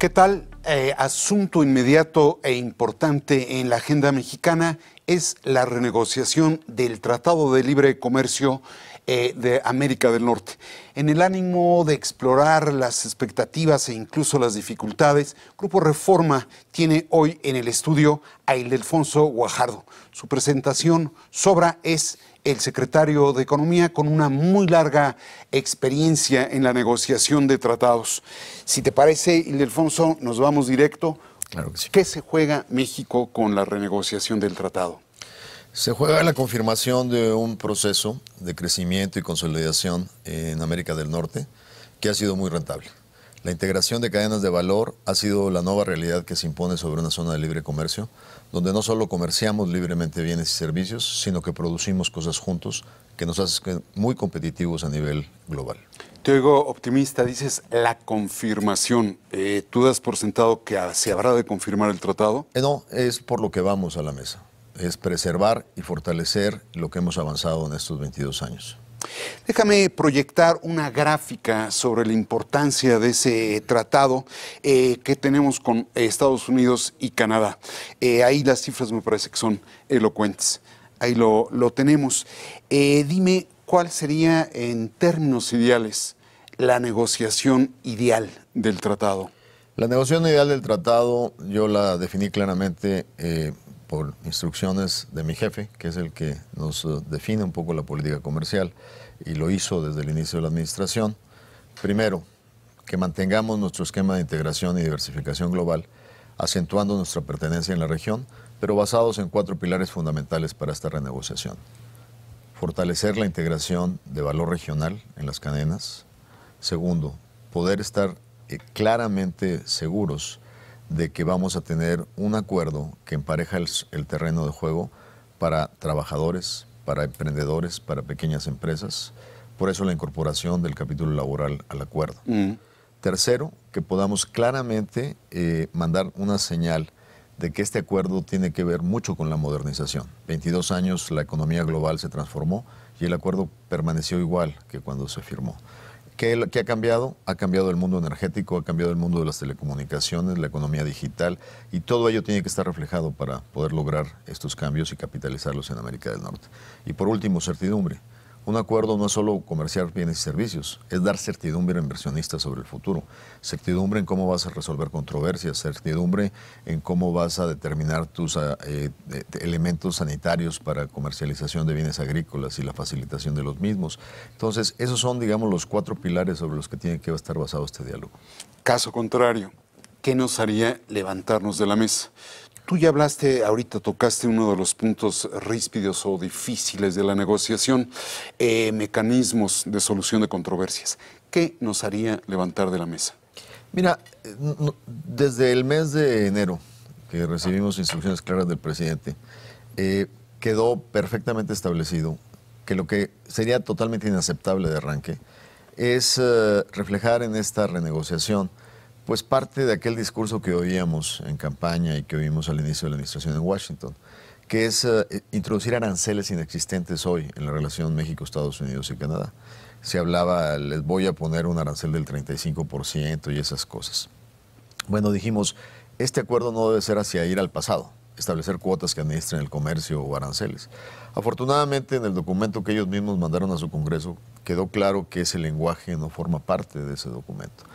¿Qué tal? Asunto inmediato e importante en la agenda mexicana es la renegociación del Tratado de Libre Comercio de América del Norte. En el ánimo de explorar las expectativas e incluso las dificultades, Grupo Reforma tiene hoy en el estudio a Ildefonso Guajardo. Su presentación sobra es el secretario de Economía con una muy larga experiencia en la negociación de tratados. Si te parece, Ildefonso, nos vamos directo. Claro que sí. ¿Qué se juega México con la renegociación del tratado? Se juega la confirmación de un proceso de crecimiento y consolidación en América del Norte que ha sido muy rentable. La integración de cadenas de valor ha sido la nueva realidad que se impone sobre una zona de libre comercio, donde no solo comerciamos libremente bienes y servicios, sino que producimos cosas juntos que nos hacen muy competitivos a nivel global. Te oigo optimista, dices la confirmación. ¿Tú das por sentado que se habrá de confirmar el tratado? No, es por lo que vamos a la mesa. Es preservar y fortalecer lo que hemos avanzado en estos 22 años. Déjame proyectar una gráfica sobre la importancia de ese tratado que tenemos con Estados Unidos y Canadá. Ahí las cifras me parece que son elocuentes. Ahí lo tenemos. Dime, ¿cuál sería en términos ideales la negociación ideal del tratado? La negociación ideal del tratado yo la definí claramente por instrucciones de mi jefe, que es el que nos define un poco la política comercial, y lo hizo desde el inicio de la administración. Primero, que mantengamos nuestro esquema de integración y diversificación global, acentuando nuestra pertenencia en la región, pero basados en 4 pilares fundamentales para esta renegociación. Fortalecer la integración de valor regional en las cadenas. Segundo, poder estar claramente seguros de que vamos a tener un acuerdo que empareja el terreno de juego para trabajadores, para emprendedores, para pequeñas empresas. Por eso la incorporación del capítulo laboral al acuerdo. Tercero, que podamos claramente mandar una señal de que este acuerdo tiene que ver mucho con la modernización. 22 años la economía global se transformó y el acuerdo permaneció igual que cuando se firmó. ¿Qué ha cambiado? Ha cambiado el mundo energético, ha cambiado el mundo de las telecomunicaciones, la economía digital, y todo ello tiene que estar reflejado para poder lograr estos cambios y capitalizarlos en América del Norte. Y por último, certidumbre. Un acuerdo no es solo comerciar bienes y servicios, es dar certidumbre a inversionistas sobre el futuro, certidumbre en cómo vas a resolver controversias, certidumbre en cómo vas a determinar tus elementos sanitarios para comercialización de bienes agrícolas y la facilitación de los mismos. Entonces, esos son, digamos, los 4 pilares sobre los que tiene que estar basado este diálogo. Caso contrario, ¿qué nos haría levantarnos de la mesa? Tú ya hablaste, ahorita tocaste uno de los puntos ríspidos o difíciles de la negociación, mecanismos de solución de controversias. ¿Qué nos haría levantar de la mesa? Mira, desde el mes de enero, que recibimos instrucciones claras del presidente, quedó perfectamente establecido que lo que sería totalmente inaceptable de arranque es reflejar en esta renegociación pues parte de aquel discurso que oíamos en campaña y que oímos al inicio de la administración en Washington, que es introducir aranceles inexistentes hoy en la relación México, Estados Unidos y Canadá. Se hablaba, les voy a poner un arancel del 35% y esas cosas. Bueno, dijimos, este acuerdo no debe ser hacia ir al pasado, establecer cuotas que administren el comercio o aranceles. Afortunadamente, en el documento que ellos mismos mandaron a su Congreso, quedó claro que ese lenguaje no forma parte de ese documento.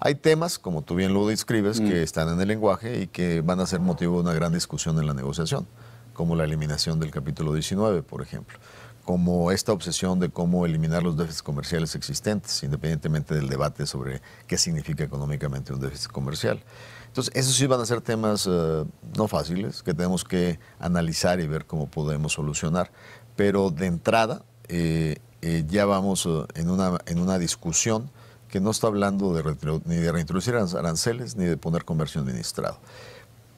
Hay temas, como tú bien lo describes, que están en el lenguaje y que van a ser motivo de una gran discusión en la negociación, como la eliminación del capítulo 19, por ejemplo, como esta obsesión de cómo eliminar los déficits comerciales existentes, independientemente del debate sobre qué significa económicamente un déficit comercial. Entonces, esos sí van a ser temas no fáciles, que tenemos que analizar y ver cómo podemos solucionar, pero de entrada ya vamos en una discusión que no está hablando ni de reintroducir aranceles ni de poner comercio administrado.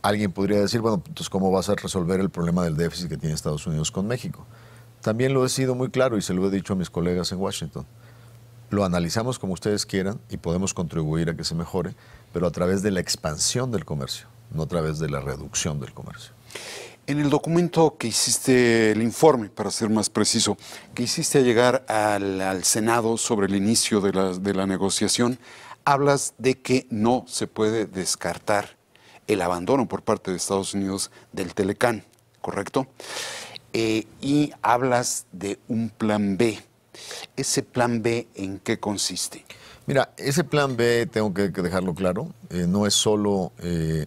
Alguien podría decir, bueno, entonces, ¿cómo vas a resolver el problema del déficit que tiene Estados Unidos con México? También lo he sido muy claro y se lo he dicho a mis colegas en Washington. Lo analizamos como ustedes quieran y podemos contribuir a que se mejore, pero a través de la expansión del comercio, no a través de la reducción del comercio. En el documento que hiciste, el informe, para ser más preciso, que hiciste llegar al Senado sobre el inicio de la negociación, hablas de que no se puede descartar el abandono por parte de Estados Unidos del Telecán, ¿correcto? Y hablas de un plan B. ¿Ese plan B en qué consiste? Mira, ese plan B, tengo que dejarlo claro, no es solo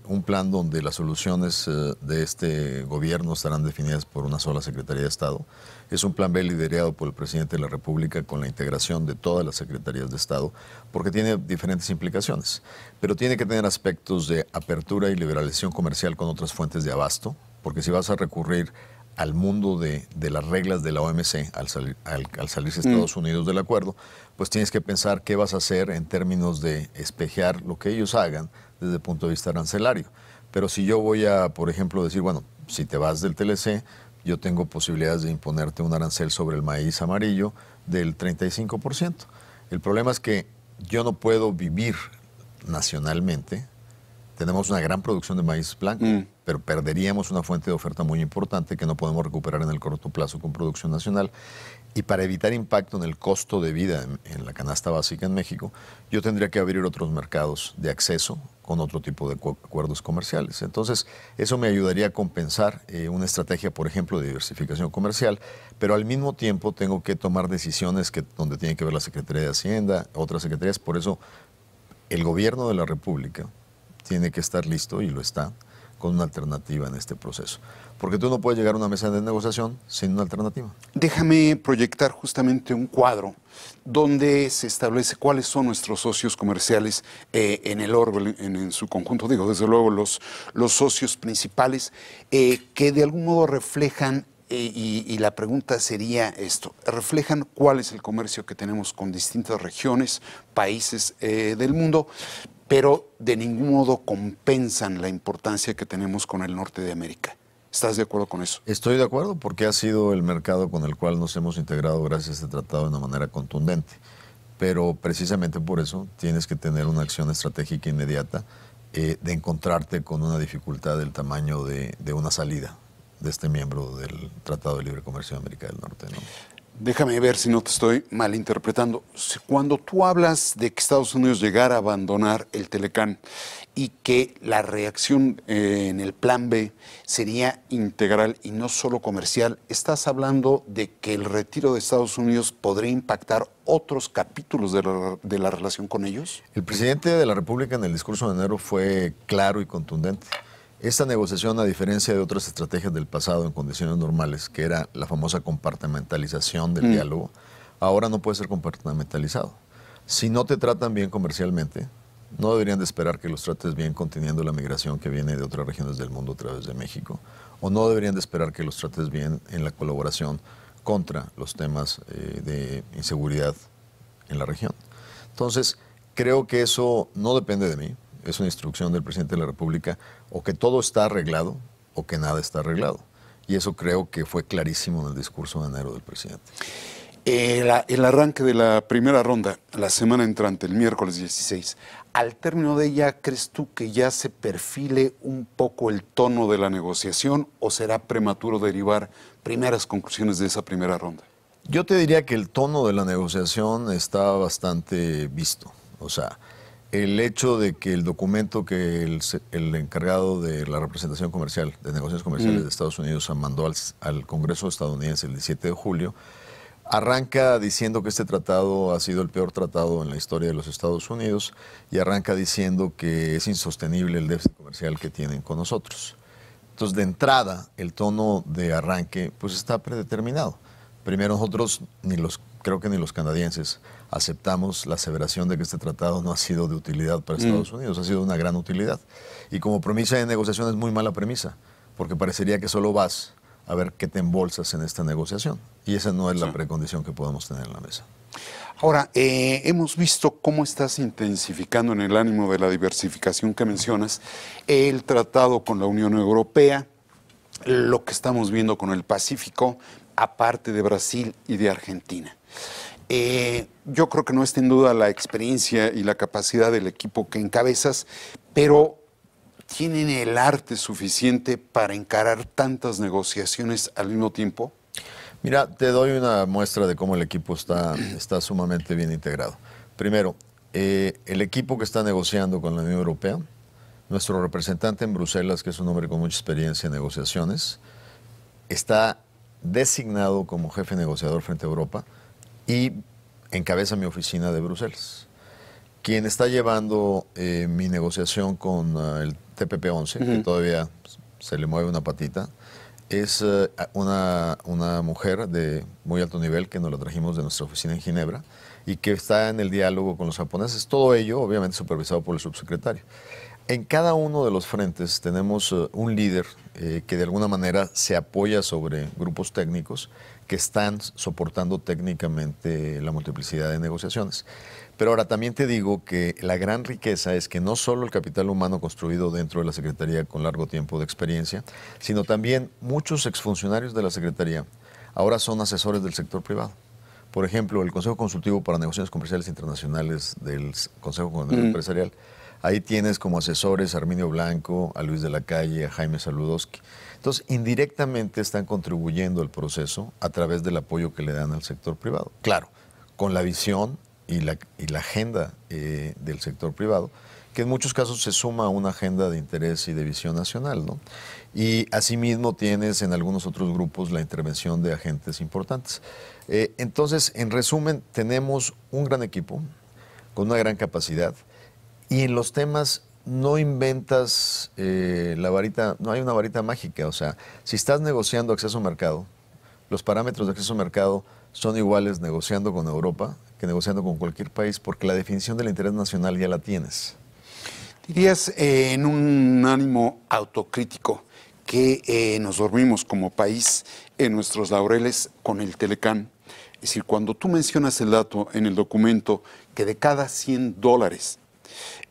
un plan donde las soluciones de este gobierno estarán definidas por una sola Secretaría de Estado. Es un plan B liderado por el presidente de la República con la integración de todas las secretarías de Estado, porque tiene diferentes implicaciones. Pero tiene que tener aspectos de apertura y liberalización comercial con otras fuentes de abasto, porque si vas a recurrir al mundo de las reglas de la OMC al salirse Estados Unidos del acuerdo, pues tienes que pensar qué vas a hacer en términos de espejear lo que ellos hagan desde el punto de vista arancelario. Pero si yo voy a, por ejemplo, decir, bueno, si te vas del TLC, yo tengo posibilidades de imponerte un arancel sobre el maíz amarillo del 35%. El problema es que yo no puedo vivir nacionalmente. Tenemos una gran producción de maíz blanco, pero perderíamos una fuente de oferta muy importante que no podemos recuperar en el corto plazo con producción nacional. Y para evitar impacto en el costo de vida en la canasta básica en México, yo tendría que abrir otros mercados de acceso con otro tipo de acuerdos comerciales. Entonces, eso me ayudaría a compensar una estrategia, por ejemplo, de diversificación comercial, pero al mismo tiempo tengo que tomar decisiones donde tiene que ver la Secretaría de Hacienda, otras secretarías. Por eso, el gobierno de la República tiene que estar listo, y lo está, con una alternativa en este proceso. Porque tú no puedes llegar a una mesa de negociación sin una alternativa. Déjame proyectar justamente un cuadro donde se establece cuáles son nuestros socios comerciales en el orbe, en su conjunto. Digo, desde luego, los socios principales que de algún modo reflejan, y la pregunta sería esto, reflejan cuál es el comercio que tenemos con distintas regiones, países del mundo, pero de ningún modo compensan la importancia que tenemos con el norte de América. ¿Estás de acuerdo con eso? Estoy de acuerdo, porque ha sido el mercado con el cual nos hemos integrado gracias a este tratado de una manera contundente. Pero precisamente por eso tienes que tener una acción estratégica inmediata de encontrarte con una dificultad del tamaño de una salida de este miembro del Tratado de Libre Comercio de América del Norte, ¿no? Déjame ver si no te estoy malinterpretando. Cuando tú hablas de que Estados Unidos llegara a abandonar el Telecán y que la reacción en el plan B sería integral y no solo comercial, ¿estás hablando de que el retiro de Estados Unidos podría impactar otros capítulos de la relación con ellos? El presidente de la República en el discurso de enero fue claro y contundente. Esta negociación, a diferencia de otras estrategias del pasado en condiciones normales, que era la famosa compartimentalización del diálogo, ahora no puede ser compartimentalizado. Si no te tratan bien comercialmente, no deberían de esperar que los trates bien conteniendo la migración que viene de otras regiones del mundo a través de México, o no deberían de esperar que los trates bien en la colaboración contra los temas de inseguridad en la región. Entonces, creo que eso no depende de mí. Es una instrucción del presidente de la República, o que todo está arreglado o que nada está arreglado. Y eso creo que fue clarísimo en el discurso de enero del presidente. El arranque de la primera ronda, la semana entrante, el miércoles 16, al término de ella, ¿crees tú que ya se perfile un poco el tono de la negociación o será prematuro derivar primeras conclusiones de esa primera ronda? Yo te diría que el tono de la negociación está bastante visto. O sea, el hecho de que el documento que el encargado de la representación comercial, de negociaciones comerciales de Estados Unidos, mandó al Congreso estadounidense el 17 de julio, arranca diciendo que este tratado ha sido el peor tratado en la historia de los Estados Unidos, y arranca diciendo que es insostenible el déficit comercial que tienen con nosotros. Entonces, de entrada, el tono de arranque pues está predeterminado. Primero, nosotros, creo que ni los canadienses, aceptamos la aseveración de que este tratado no ha sido de utilidad para Estados Unidos, ha sido una gran utilidad. Y como premisa de negociación es muy mala premisa, porque parecería que solo vas a ver qué te embolsas en esta negociación. Y esa no es la precondición que podemos tener en la mesa. Ahora, hemos visto cómo estás intensificando, en el ánimo de la diversificación que mencionas, el tratado con la Unión Europea, lo que estamos viendo con el Pacífico, aparte de Brasil y de Argentina. Yo creo que no está en duda la experiencia y la capacidad del equipo que encabezas, pero ¿tienen el arte suficiente para encarar tantas negociaciones al mismo tiempo? Mira, te doy una muestra de cómo el equipo está sumamente bien integrado. Primero, el equipo que está negociando con la Unión Europea, nuestro representante en Bruselas, que es un hombre con mucha experiencia en negociaciones, está designado como jefe negociador frente a Europa y encabeza mi oficina de Bruselas. Quien está llevando mi negociación con el TPP-11, que todavía se le mueve una patita, es una mujer de muy alto nivel que nos la trajimos de nuestra oficina en Ginebra y que está en el diálogo con los japoneses. Todo ello, obviamente, supervisado por el subsecretario. En cada uno de los frentes tenemos un líder que de alguna manera se apoya sobre grupos técnicos que están soportando técnicamente la multiplicidad de negociaciones. Pero ahora también te digo que la gran riqueza es que no solo el capital humano construido dentro de la Secretaría con largo tiempo de experiencia, sino también muchos exfuncionarios de la Secretaría ahora son asesores del sector privado. Por ejemplo, el Consejo Consultivo para Negociaciones Comerciales Internacionales del Consejo Coordinador Empresarial. Ahí tienes como asesores a Arminio Blanco, a Luis de la Calle, a Jaime Saludowski. Entonces, indirectamente están contribuyendo al proceso a través del apoyo que le dan al sector privado. Claro, con la visión y la agenda del sector privado, que en muchos casos se suma a una agenda de interés y de visión nacional, ¿no? Y asimismo tienes en algunos otros grupos la intervención de agentes importantes. Entonces, en resumen, tenemos un gran equipo con una gran capacidad. Y en los temas no inventas la varita, no hay una varita mágica. O sea, si estás negociando acceso a mercado, los parámetros de acceso a mercado son iguales negociando con Europa que negociando con cualquier país, porque la definición del interés nacional ya la tienes. Dirías, en un ánimo autocrítico, que nos dormimos como país en nuestros laureles con el Telecán. Es decir, cuando tú mencionas el dato en el documento que de cada $100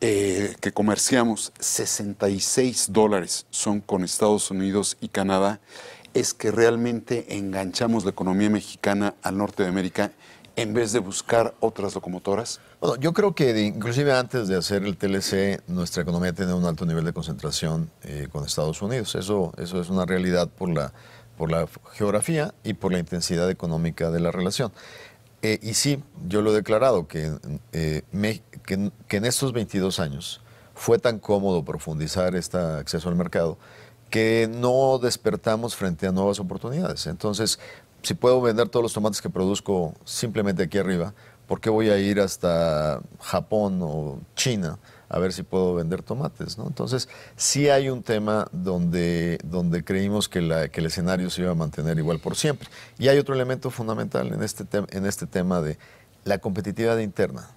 que comerciamos, $66 son con Estados Unidos y Canadá, es que realmente enganchamos la economía mexicana al norte de América en vez de buscar otras locomotoras? Bueno, yo creo que inclusive antes de hacer el TLC, nuestra economía tiene un alto nivel de concentración con Estados Unidos. Eso es una realidad por la geografía y por la intensidad económica de la relación. Y sí, yo lo he declarado, que en estos 22 años fue tan cómodo profundizar este acceso al mercado que no despertamos frente a nuevas oportunidades. Entonces, si puedo vender todos los tomates que produzco simplemente aquí arriba, ¿por qué voy a ir hasta Japón o China a ver si puedo vender tomates, ¿no? Entonces, sí hay un tema donde creímos que el escenario se iba a mantener igual por siempre. Y hay otro elemento fundamental en este tema de la competitividad interna.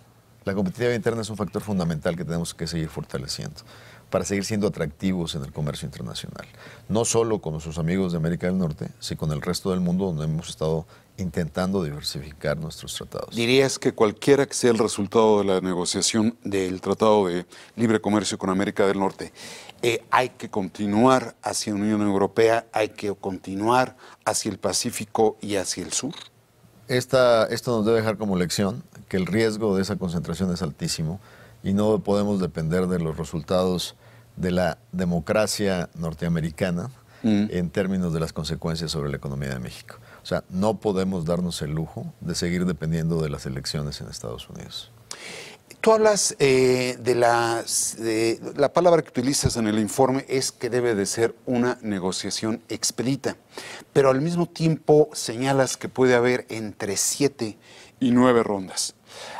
La competitividad interna es un factor fundamental que tenemos que seguir fortaleciendo para seguir siendo atractivos en el comercio internacional. No solo con nuestros amigos de América del Norte, sino con el resto del mundo, donde hemos estado intentando diversificar nuestros tratados. ¿Dirías que cualquiera que sea el resultado de la negociación del Tratado de Libre Comercio con América del Norte, hay que continuar hacia la Unión Europea, hay que continuar hacia el Pacífico y hacia el sur? Esto nos debe dejar como lección que el riesgo de esa concentración es altísimo y no podemos depender de los resultados de la democracia norteamericana en términos de las consecuencias sobre la economía de México. O sea, no podemos darnos el lujo de seguir dependiendo de las elecciones en Estados Unidos. Tú hablas de la palabra que utilizas en el informe es que debe de ser una negociación expedita, pero al mismo tiempo señalas que puede haber entre 7 y 9 rondas.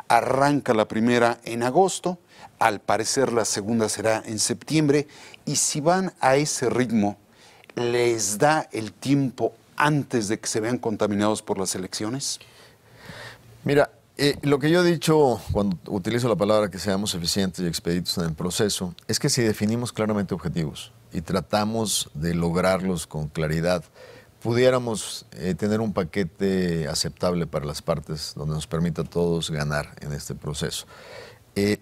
Arranca la primera en agosto, al parecer la segunda será en septiembre, y si van a ese ritmo, ¿les da el tiempo antes de que se vean contaminados por las elecciones? Mira, lo que yo he dicho cuando utilizo la palabra que seamos eficientes y expeditos en el proceso, es que si definimos claramente objetivos y tratamos de lograrlos con claridad, pudiéramos tener un paquete aceptable para las partes donde nos permita a todos ganar en este proceso.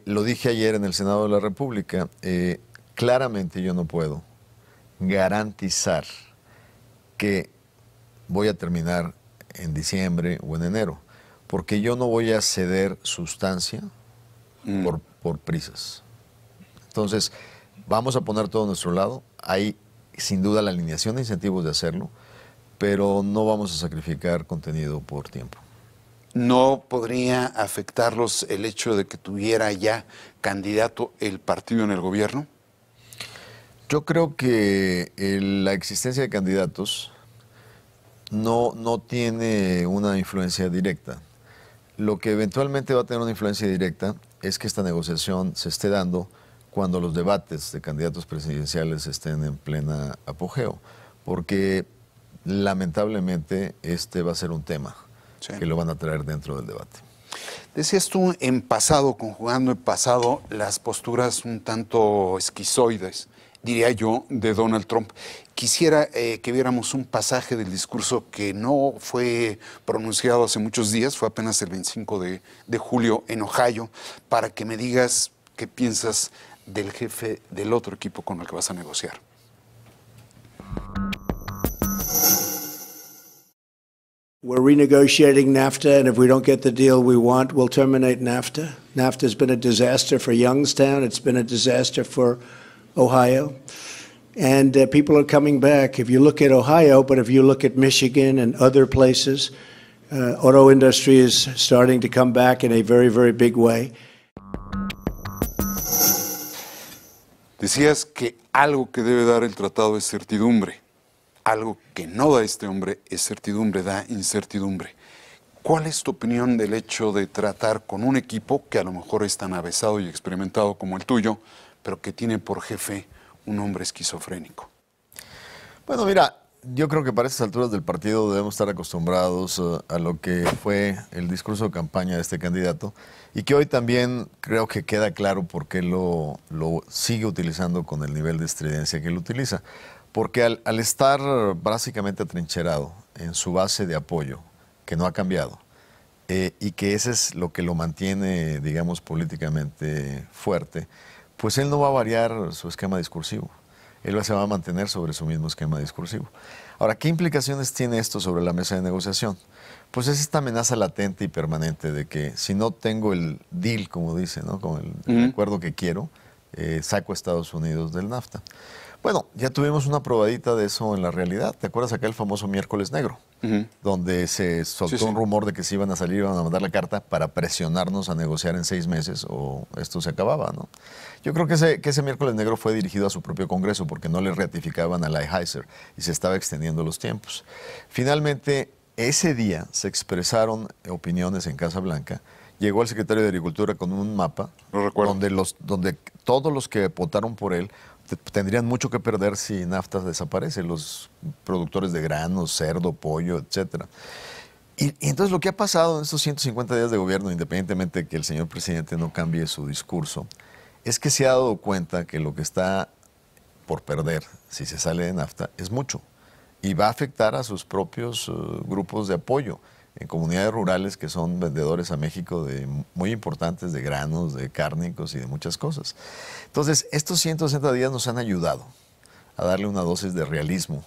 Lo dije ayer en el Senado de la República, claramente yo no puedo garantizar que voy a terminar en diciembre o en enero, porque yo no voy a ceder sustancia por prisas. Entonces, vamos a poner todo a nuestro lado. Hay sin duda la alineación de incentivos de hacerlo, pero no vamos a sacrificar contenido por tiempo. ¿No podría afectarlos el hecho de que tuviera ya candidato el partido en el gobierno? Yo creo que la existencia de candidatos no tiene una influencia directa. Lo que eventualmente va a tener una influencia directa es que esta negociación se esté dando cuando los debates de candidatos presidenciales estén en plena apogeo, porque lamentablemente este va a ser un tema que lo van a traer dentro del debate. Decías tú en pasado, conjugando en pasado, las posturas un tanto esquizoides, diría yo, de Donald Trump. Quisiera que viéramos un pasaje del discurso que no fue pronunciado hace muchos días, fue apenas el 25 de julio en Ohio, para que me digas qué piensas del jefe del otro equipo con el que vas a negociar. We're renegotiating NAFTA, and if we don't get the deal we want, we'll terminate NAFTA. NAFTA has been a disaster for Youngstown. It's been a disaster for Ohio. And people are coming back. If you look at Ohio, but if you look at Michigan and other places, auto industry is starting to come back in a very, very big way. Decías que algo que debe dar el tratado es certidumbre. Algo que no da este hombre es certidumbre, da incertidumbre. ¿Cuál es tu opinión del hecho de tratar con un equipo que a lo mejor es tan avesado y experimentado como el tuyo, pero que tiene por jefe un hombre esquizofrénico? Bueno, mira, yo creo que para estas alturas del partido debemos estar acostumbrados a lo que fue el discurso de campaña de este candidato y que hoy también creo que queda claro por qué lo sigue utilizando con el nivel de estridencia que lo utiliza. Porque al estar básicamente atrincherado en su base de apoyo, que no ha cambiado, y que ese es lo que lo mantiene, digamos, políticamente fuerte, pues él no va a variar su esquema discursivo. Él se va a mantener sobre su mismo esquema discursivo. Ahora, ¿qué implicaciones tiene esto sobre la mesa de negociación? Pues es esta amenaza latente y permanente de que si no tengo el deal, como dice, ¿no? Con el acuerdo que quiero, saco a Estados Unidos del NAFTA. Bueno, ya tuvimos una probadita de eso en la realidad. ¿Te acuerdas acá el famoso miércoles negro? Donde se soltó un rumor de que se iban a salir, iban a mandar la carta para presionarnos a negociar en 6 meses o esto se acababa, ¿no? Yo creo que ese miércoles negro fue dirigido a su propio Congreso porque no le ratificaban a Lighthizer y se estaba extendiendo los tiempos. Finalmente, ese día se expresaron opiniones en Casa Blanca. Llegó el secretario de Agricultura con un mapa donde todos los que votaron por él tendrían mucho que perder si NAFTA desaparece, los productores de granos, cerdo, pollo, etcétera. Y entonces lo que ha pasado en estos 150 días de gobierno, independientemente de que el señor presidente no cambie su discurso, es que se ha dado cuenta que lo que está por perder si se sale de NAFTA es mucho y va a afectar a sus propios grupos de apoyo en comunidades rurales que son vendedores a México muy importantes de granos, de cárnicos y de muchas cosas. Entonces, estos 160 días nos han ayudado a darle una dosis de realismo,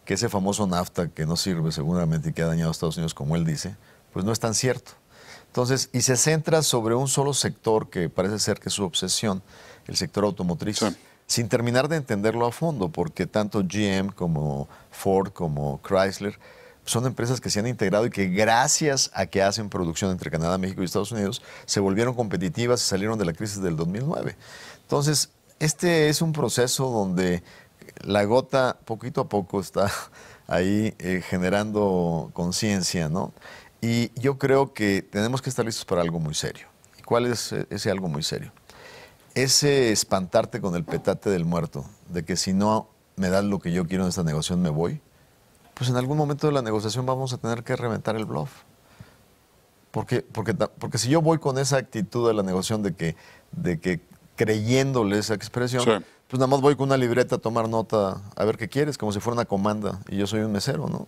que ese famoso NAFTA que no sirve seguramente y que ha dañado a Estados Unidos, como él dice, pues no es tan cierto. Entonces, y se centra sobre un solo sector que parece ser que es su obsesión, el sector automotriz. Sí. Sin terminar de entenderlo a fondo, porque tanto GM como Ford como Chrysler son empresas que se han integrado y que gracias a que hacen producción entre Canadá, México y Estados Unidos, se volvieron competitivas y salieron de la crisis del 2009. Entonces, este es un proceso donde la gota poquito a poco está ahí generando conciencia, ¿no? Y yo creo que tenemos que estar listos para algo muy serio. ¿Y cuál es ese algo muy serio? Ese espantarte con el petate del muerto, de que si no me das lo que yo quiero en esta negociación me voy, pues en algún momento de la negociación vamos a tener que reventar el bluff. Porque si yo voy con esa actitud de la negociación de que creyéndole esa expresión, sí, pues nada más voy con una libreta a tomar nota, a ver qué quieres, como si fuera una comanda y yo soy un mesero, ¿no?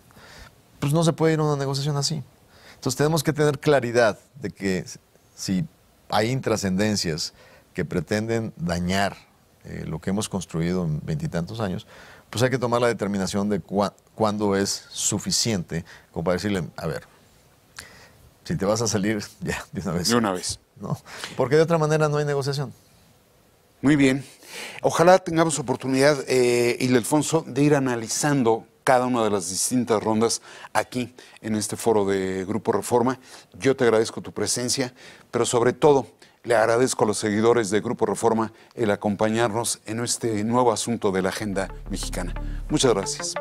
Pues no se puede ir a una negociación así. Entonces tenemos que tener claridad de que si hay intrascendencias que pretenden dañar lo que hemos construido en 20 y tantos años, pues hay que tomar la determinación de cuándo es suficiente como para decirle, a ver, si te vas a salir, ya, de una vez. De una vez. ¿No? Porque de otra manera no hay negociación. Muy bien. Ojalá tengamos oportunidad, Ildefonso, de ir analizando cada una de las distintas rondas aquí en este foro de Grupo Reforma. Yo te agradezco tu presencia, pero sobre todo le agradezco a los seguidores de Grupo Reforma el acompañarnos en este nuevo asunto de la agenda mexicana. Muchas gracias.